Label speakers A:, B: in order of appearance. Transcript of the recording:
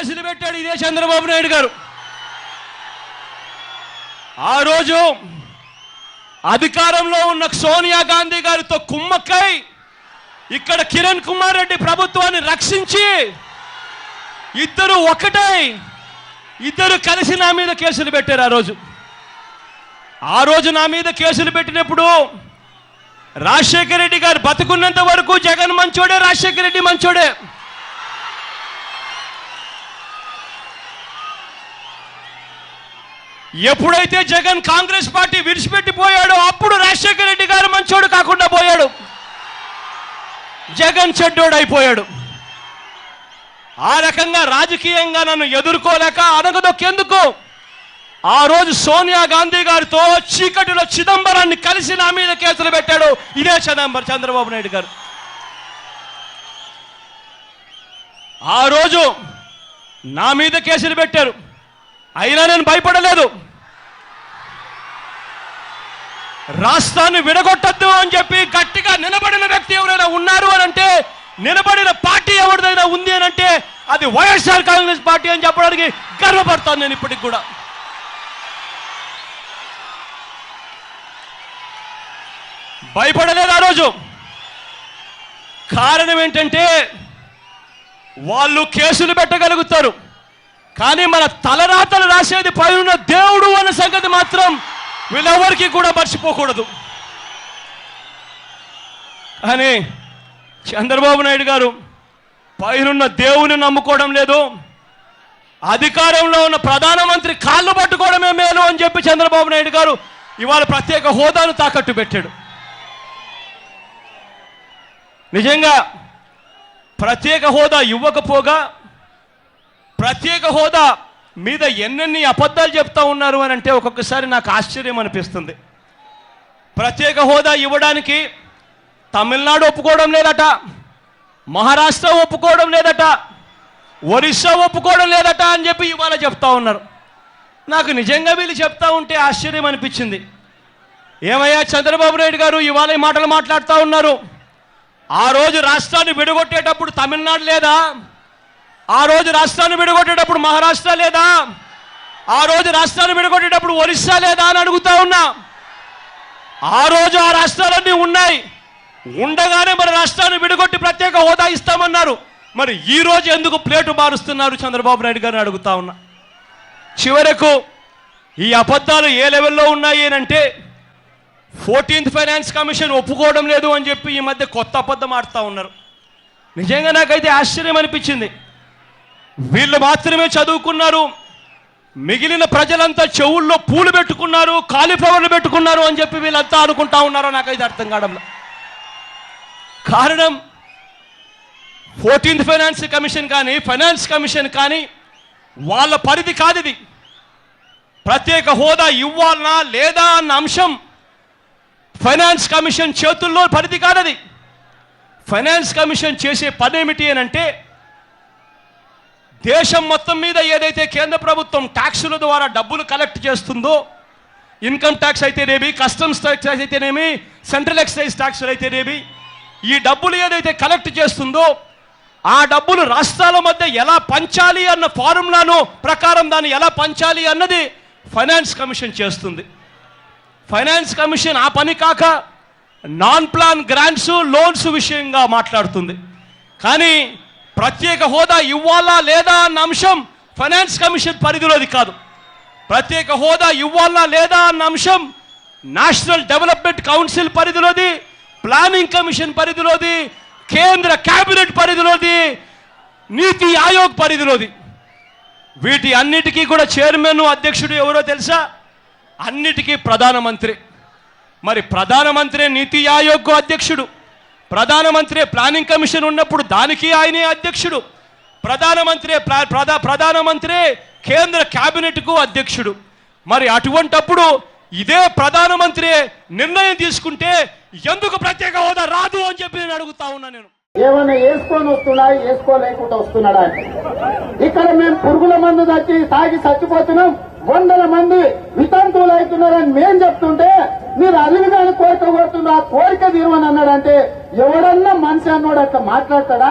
A: కేసులు పెట్టాడు ఇదే చంద్రబాబు నాయుడు గారు. ఆ రోజు అధికారంలో ఉన్న సోనియా గాంధీ గారితో కుమ్మక్కై ఇక్కడ కిరణ్ కుమార్ రెడ్డి ప్రభుత్వాన్ని రక్షించి ఇద్దరు ఒకటై ఇద్దరు కలిసి నా మీద కేసులు పెట్టారు. ఆ రోజు నా మీద కేసులు పెట్టినప్పుడు రాజశేఖర రెడ్డి గారు బతుకున్నంత వరకు జగన్ మంచోడే, రాజశేఖర రెడ్డి మంచోడే. ఎప్పుడైతే జగన్ కాంగ్రెస్ పార్టీ విడిచిపెట్టిపోయాడో అప్పుడు రాజశేఖర రెడ్డి గారు మంచోడు కాకుండా పోయాడు, జగన్ చెడ్డోడు అయిపోయాడు. ఆ రకంగా రాజకీయంగా నన్ను ఎదుర్కోలేక అనగదొక్కేందుకు ఆ రోజు సోనియా గాంధీ గారితో చీకటిలో చిదంబరాన్ని కలిసి నా మీద కేసులు పెట్టాడు ఇదే చంద్రబాబు నాయుడు గారు. ఆ రోజు నా మీద కేసులు పెట్టారు, అయినా నేను భయపడలేదు. రాష్ట్రాన్ని విడగొట్టద్దు అని చెప్పి గట్టిగా నిలబడిన వ్యక్తి ఎవరైనా ఉన్నారు అని అంటే, నిలబడిన పార్టీ ఎవరిదైనా ఉంది అని అంటే అది వైఎస్ఆర్ కాంగ్రెస్ పార్టీ అని చెప్పడానికి గర్వపడతాను నేను ఇప్పటికి కూడా. భయపడలేదు ఆ రోజు. కారణం ఏంటంటే వాళ్ళు కేసులు పెట్టగలుగుతారు, కానీ మన తలరాతలు రాసేది పైన దేవుడు అన్న సంగతి మాత్రం వీళ్ళెవరికి కూడా మర్చిపోకూడదు. కానీ చంద్రబాబు నాయుడు గారు పైనున్న దేవుని నమ్ముకోవడం లేదు, అధికారంలో ఉన్న ప్రధానమంత్రి కాళ్ళు పట్టుకోవడమే మేలు అని చెప్పి చంద్రబాబు నాయుడు గారు ఇవాళ ప్రత్యేక హోదాను తాకట్టు పెట్టాడు. నిజంగా ప్రత్యేక హోదా ఇవ్వకపోగా ప్రత్యేక హోదా మీద ఎన్నెన్ని అబద్ధాలు చెప్తా ఉన్నారు అని అంటే ఒక్కొక్కసారి నాకు ఆశ్చర్యం అనిపిస్తుంది. ప్రత్యేక హోదా ఇవ్వడానికి తమిళనాడు ఒప్పుకోవడం లేదట, మహారాష్ట్ర ఒప్పుకోవడం లేదట, ఒరిస్సా ఒప్పుకోవడం లేదట అని చెప్పి ఇవాళ చెప్తా ఉన్నారు. నాకు నిజంగా వీళ్ళు చెప్తా ఉంటే ఆశ్చర్యం అనిపించింది. ఏమయ్యా చంద్రబాబు నాయుడు గారు ఇవాళ ఈ మాటలు మాట్లాడుతూ ఉన్నారు, ఆ రోజు రాష్ట్రాన్ని విడగొట్టేటప్పుడు తమిళనాడు లేదా, ఆ రోజు రాష్ట్రాన్ని విడగొట్టేటప్పుడు మహారాష్ట్ర లేదా, ఆ రోజు రాష్ట్రాన్ని విడగొట్టేటప్పుడు ఒరిస్సా లేదా అని అడుగుతా ఉన్నా. ఆ రోజు ఆ రాష్ట్రాలన్నీ ఉన్నాయి, ఉండగానే మరి రాష్ట్రాన్ని విడగొట్టి ప్రత్యేక హోదా ఇస్తామన్నారు. మరి ఈ రోజు ఎందుకు ప్లేటు మారుస్తున్నారు చంద్రబాబు నాయుడు గారిని అడుగుతా ఉన్నా. చివరకు ఈ అబద్ధాలు ఏ లెవెల్లో ఉన్నాయి అంటే 14th ఫైనాన్స్ కమిషన్ ఒప్పుకోవడం లేదు అని చెప్పి ఈ మధ్య కొత్త అబద్ధం ఆడుతూ ఉన్నారు. నిజంగా నాకైతే ఆశ్చర్యం అనిపించింది. వీళ్ళు మాత్రమే చదువుకున్నారు, మిగిలిన ప్రజలంతా చెవుల్లో పూలు పెట్టుకున్నారు, కాలీఫ్లవర్లు పెట్టుకున్నారు అని చెప్పి వీళ్ళంతా అనుకుంటా ఉన్నారో నాకైతే అర్థం కావడంలో. కారణం 14th ఫైనాన్స్ కమిషన్ కానీ ఫైనాన్స్ కమిషన్ కానీ వాళ్ళ పరిధి కాదు ఇది. ప్రత్యేక హోదా ఇవ్వాలనా లేదా అన్న అంశం ఫైనాన్స్ కమిషన్ చేతుల్లో పరిధి కాదది. ఫైనాన్స్ కమిషన్ చేసే పని ఏమిటి అని అంటే, దేశం మొత్తం మీద ఏదైతే కేంద్ర ప్రభుత్వం ట్యాక్సుల ద్వారా డబ్బులు కలెక్ట్ చేస్తుందో, ఇన్కమ్ ట్యాక్స్ అయితేనేమి, కస్టమ్స్ ట్యాక్స్ అయితేనేమి, సెంట్రల్ ఎక్సైజ్ ట్యాక్సులు అయితేనేమి, ఈ డబ్బులు ఏదైతే కలెక్ట్ చేస్తుందో ఆ డబ్బులు రాష్ట్రాల మధ్య ఎలా పంచాలి అన్న ఫార్ములాను ప్రకారం దాన్ని ఎలా పంచాలి అన్నది ఫైనాన్స్ కమిషన్ చేస్తుంది. ఫైనాన్స్ కమిషన్ ఆ పని కాక నాన్ ప్లాన్ గ్రాంట్స్, లోన్స్ విషయంగా మాట్లాడుతుంది. కానీ ప్రత్యేక హోదా ఇవ్వాలా లేదా అన్న అంశం ఫైనాన్స్ కమిషన్ పరిధిలోది కాదు. ప్రత్యేక హోదా ఇవ్వాలా లేదా అన్న అంశం నేషనల్ డెవలప్మెంట్ కౌన్సిల్ పరిధిలోది, ప్లానింగ్ కమిషన్ పరిధిలోది, కేంద్ర కేబినెట్ పరిధిలోది, నీతి ఆయోగ్ పరిధిలోది. వీటి అన్నిటికీ కూడా చైర్మన్, అధ్యక్షుడు ఎవరో తెలుసా? అన్నిటికీ ప్రధానమంత్రి. మరి ప్రధానమంత్రి నీతి ఆయోగ్ అధ్యక్షుడు, ప్రధానమంత్రి ప్లానింగ్ కమిషన్ ఉన్నప్పుడు దానికి ఆయనే అధ్యక్షుడు, ప్రధానమంత్రి కేంద్ర కేబినెట్కు అధ్యక్షుడు. మరి అటువంటప్పుడు ఇదే ప్రధానమంత్రి నిర్ణయం తీసుకుంటే ఎందుకు ప్రత్యేక హోదా రాదు అని చెప్పి నేను అడుగుతా ఉన్నా. నేను
B: ఏమన్నా వేసుకొని వస్తున్నా, వేసుకోలేకుండా వస్తున్నాడా అంటే, ఇక్కడ మేము పురుగుల మందు తెచ్చి తాగి చచ్చిపోతున్నాం, 100 మంది వితంతువులు అవుతున్నారని మేం చెప్తుంటే మీరు అలివిదాని కోరిక కోరుతున్నారు, ఆ కోరిక తీరమని అన్నాడంటే ఎవడన్నా మనిషి అన్నోడు అట్లా మాట్లాడతాడా?